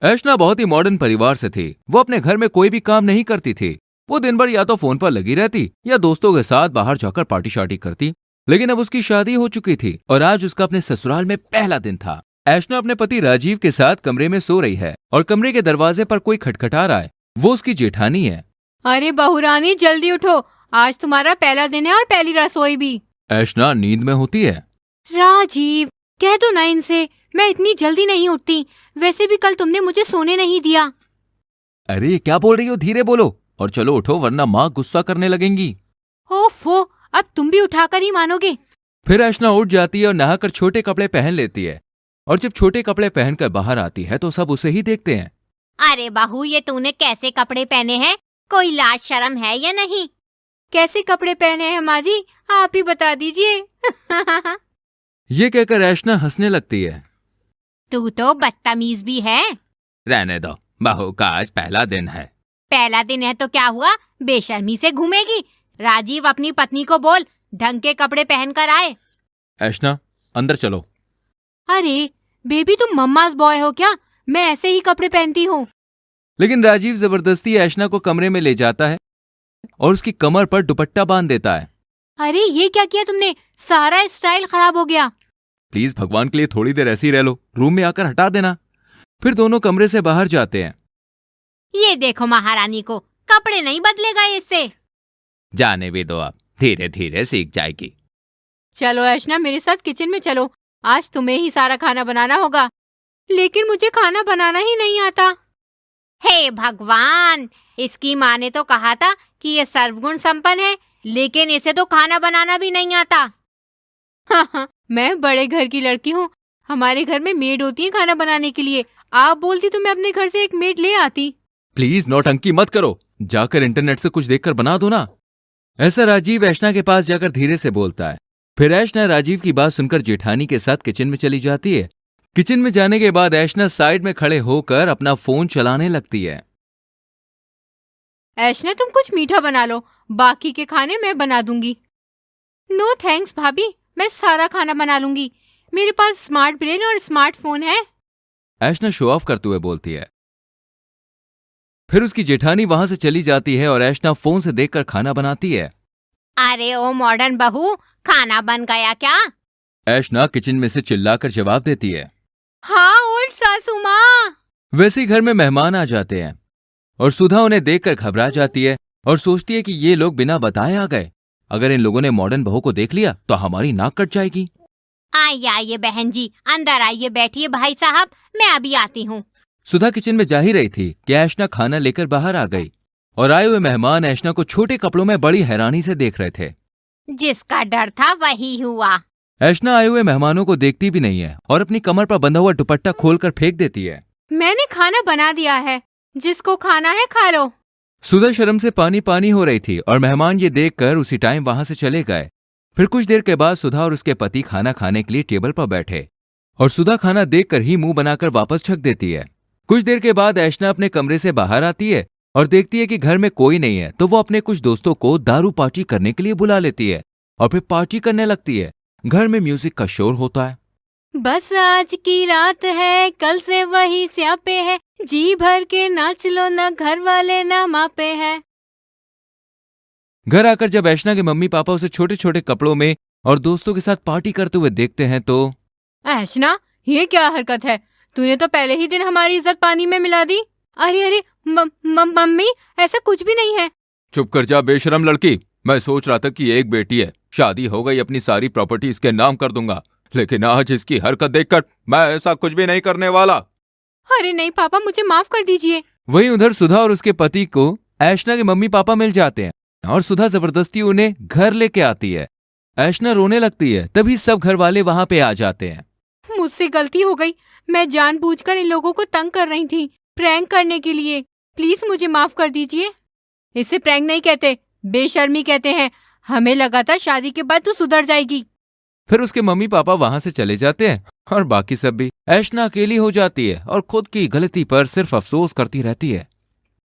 ऐशना बहुत ही मॉडर्न परिवार से थी। वो अपने घर में कोई भी काम नहीं करती थी। वो दिन भर या तो फोन पर लगी रहती या दोस्तों के साथ बाहर जाकर पार्टी शार्टी करती। लेकिन अब उसकी शादी हो चुकी थी और आज उसका अपने ससुराल में पहला दिन था। ऐशना अपने पति राजीव के साथ कमरे में सो रही है और कमरे के दरवाजे पर कोई खटखटा रहा है। वो उसकी जेठानी है। अरे बहुरानी जल्दी उठो, आज तुम्हारा पहला दिन है और पहली रसोई भी। ऐशना नींद में होती है। राजीव, कह दो ना इनसे, मैं इतनी जल्दी नहीं उठती। वैसे भी कल तुमने मुझे सोने नहीं दिया। अरे क्या बोल रही हो, धीरे बोलो और चलो उठो वरना माँ गुस्सा करने लगेंगी। ओफो, अब तुम भी उठाकर ही मानोगे। फिर ऐशना उठ जाती है और नहाकर छोटे कपड़े पहन लेती है। और जब छोटे कपड़े पहनकर बाहर आती है तो सब उसे ही देखते हैं। अरे बहू, ये तूने कैसे कपड़े पहने हैं? कोई लाज शर्म है या नहीं? कैसे कपड़े पहने हैं माँ जी, आप ही बता दीजिए। ये कहकर ऐशना हंसने लगती है। तू तो बदतमीज भी है। रहने दो, बहू का आज पहला दिन है। पहला दिन है तो क्या हुआ, बेशर्मी से घूमेगी? राजीव, अपनी पत्नी को बोल ढंग के कपड़े पहन कर आए। ऐशना अंदर चलो। अरे बेबी, तुम मम्माज बॉय हो क्या? मैं ऐसे ही कपड़े पहनती हूँ। लेकिन राजीव जबरदस्ती ऐशना को कमरे में ले जाता है और उसकी कमर पर दुपट्टा बांध देता है। अरे ये क्या किया तुमने? सारा स्टाइल खराब हो गया। प्लीज भगवान के लिए थोड़ी देर ऐसी रह लो, रूम में आकर हटा देना। फिर दोनों कमरे से बाहर जाते हैं। ये देखो महारानी को, कपड़े नहीं बदलेगा इससे। जाने भी दो, आप धीरे धीरे सीख जाएगी। चलो ऐशना, मेरे साथ किचन में चलो। आज तुम्हें ही सारा खाना बनाना होगा। लेकिन मुझे खाना बनाना ही नहीं आता। हे भगवान, इसकी माँ ने तो कहा था कि ये सर्वगुण संपन्न है, लेकिन इसे तो खाना बनाना भी नहीं आता। हाँ, मैं बड़े घर की लड़की हूँ। हमारे घर में मेड होती है खाना बनाने के लिए। आप बोलती तो मैं अपने घर से एक मेड ले आती। प्लीज नौटंकी मत करो, जाकर इंटरनेट से कुछ देखकर बना दो ना। ऐसा राजीव ऐशना के पास जाकर धीरे से बोलता है। फिर ऐशना राजीव की बात सुनकर जेठानी के साथ किचन में चली जाती है। किचन में जाने के बाद ऐशना साइड में खड़े होकर अपना फोन चलाने लगती है। ऐशना, तुम कुछ मीठा बना लो, बाकी के खाने मैं बना दूंगी। नो थैंक्स भाभी, मैं सारा खाना बना लूंगी। मेरे पास स्मार्ट ब्रेन और स्मार्टफोन है। ऐशना शो ऑफ करते हुए बोलती है। फिर उसकी जेठानी वहां से चली जाती है और ऐशना फोन से देखकर खाना बनाती है। अरे ओ मॉडर्न बहू, खाना बन गया क्या? ऐशना किचन में से चिल्लाकर जवाब देती है। हाँ ओल्ड सासू माँ। वैसे ही घर में मेहमान आ जाते हैं और सुधा उन्हें देखकर घबरा जाती है और सोचती है कि ये लोग बिना बताए आ गए। अगर इन लोगों ने मॉडर्न बहू को देख लिया तो हमारी नाक कट जाएगी। आइए बहन जी, अंदर आइए, बैठिए भाई साहब, मैं अभी आती हूँ। सुधा किचन में जा ही रही थी कि ऐशना खाना लेकर बाहर आ गई और आए हुए मेहमान ऐशना को छोटे कपड़ों में बड़ी हैरानी से देख रहे थे। जिसका डर था वही हुआ। ऐशना आए हुए मेहमानों को देखती भी नहीं है और अपनी कमर पर बंधा हुआ दुपट्टा खोलकर फेंक देती है। मैंने खाना बना दिया है, जिसको खाना है खा लो। सुधा शर्म से पानी पानी हो रही थी और मेहमान ये देखकर उसी टाइम वहां से चले गए। फिर कुछ देर के बाद सुधा और उसके पति खाना खाने के लिए टेबल पर बैठे और सुधा खाना देखकर ही मुंह बनाकर वापस छक देती है। कुछ देर के बाद ऐशना अपने कमरे से बाहर आती है और देखती है कि घर में कोई नहीं है, तो वो अपने कुछ दोस्तों को दारू पार्टी करने के लिए बुला लेती है और फिर पार्टी करने लगती है। घर में म्यूजिक का शोर होता है। बस आज की रात है, कल से वही स्यापे है, जी भर के नाच लो, न घर वाले न मापे हैं। घर आकर जब ऐशना के मम्मी पापा उसे छोटे छोटे कपड़ों में और दोस्तों के साथ पार्टी करते हुए देखते हैं तो ऐशना, ये क्या हरकत है? तूने तो पहले ही दिन हमारी इज्जत पानी में मिला दी। अरे अरे मम्मी, ऐसा कुछ भी नहीं है। चुप कर जा बेशरम लड़की। मैं सोच रहा था कि एक बेटी है, शादी हो गई, अपनी सारी प्रॉपर्टी इसके नाम कर दूंगा, लेकिन आज इसकी हरकत देखकर मैं ऐसा कुछ भी नहीं करने वाला। अरे नहीं पापा, मुझे माफ कर दीजिए। वहीं उधर सुधा और उसके पति को ऐशना के मम्मी पापा मिल जाते हैं और सुधा जबरदस्ती उन्हें घर लेके आती है। ऐशना रोने लगती है, तभी सब घर वाले वहां पे आ जाते हैं। मुझसे गलती हो गई, मैं जानबूझकर इन लोगों को तंग कर रही थी, प्रैंक करने के लिए। प्लीज मुझे माफ कर दीजिए। इसे प्रैंक नहीं कहते, बेशर्मी कहते हैं। हमें लगा था शादी के बाद तू सुधर जाएगी। फिर उसके मम्मी पापा वहां से चले जाते हैं और बाकी सब भी। ऐशना अकेली हो जाती है और खुद की गलती पर सिर्फ अफसोस करती रहती है।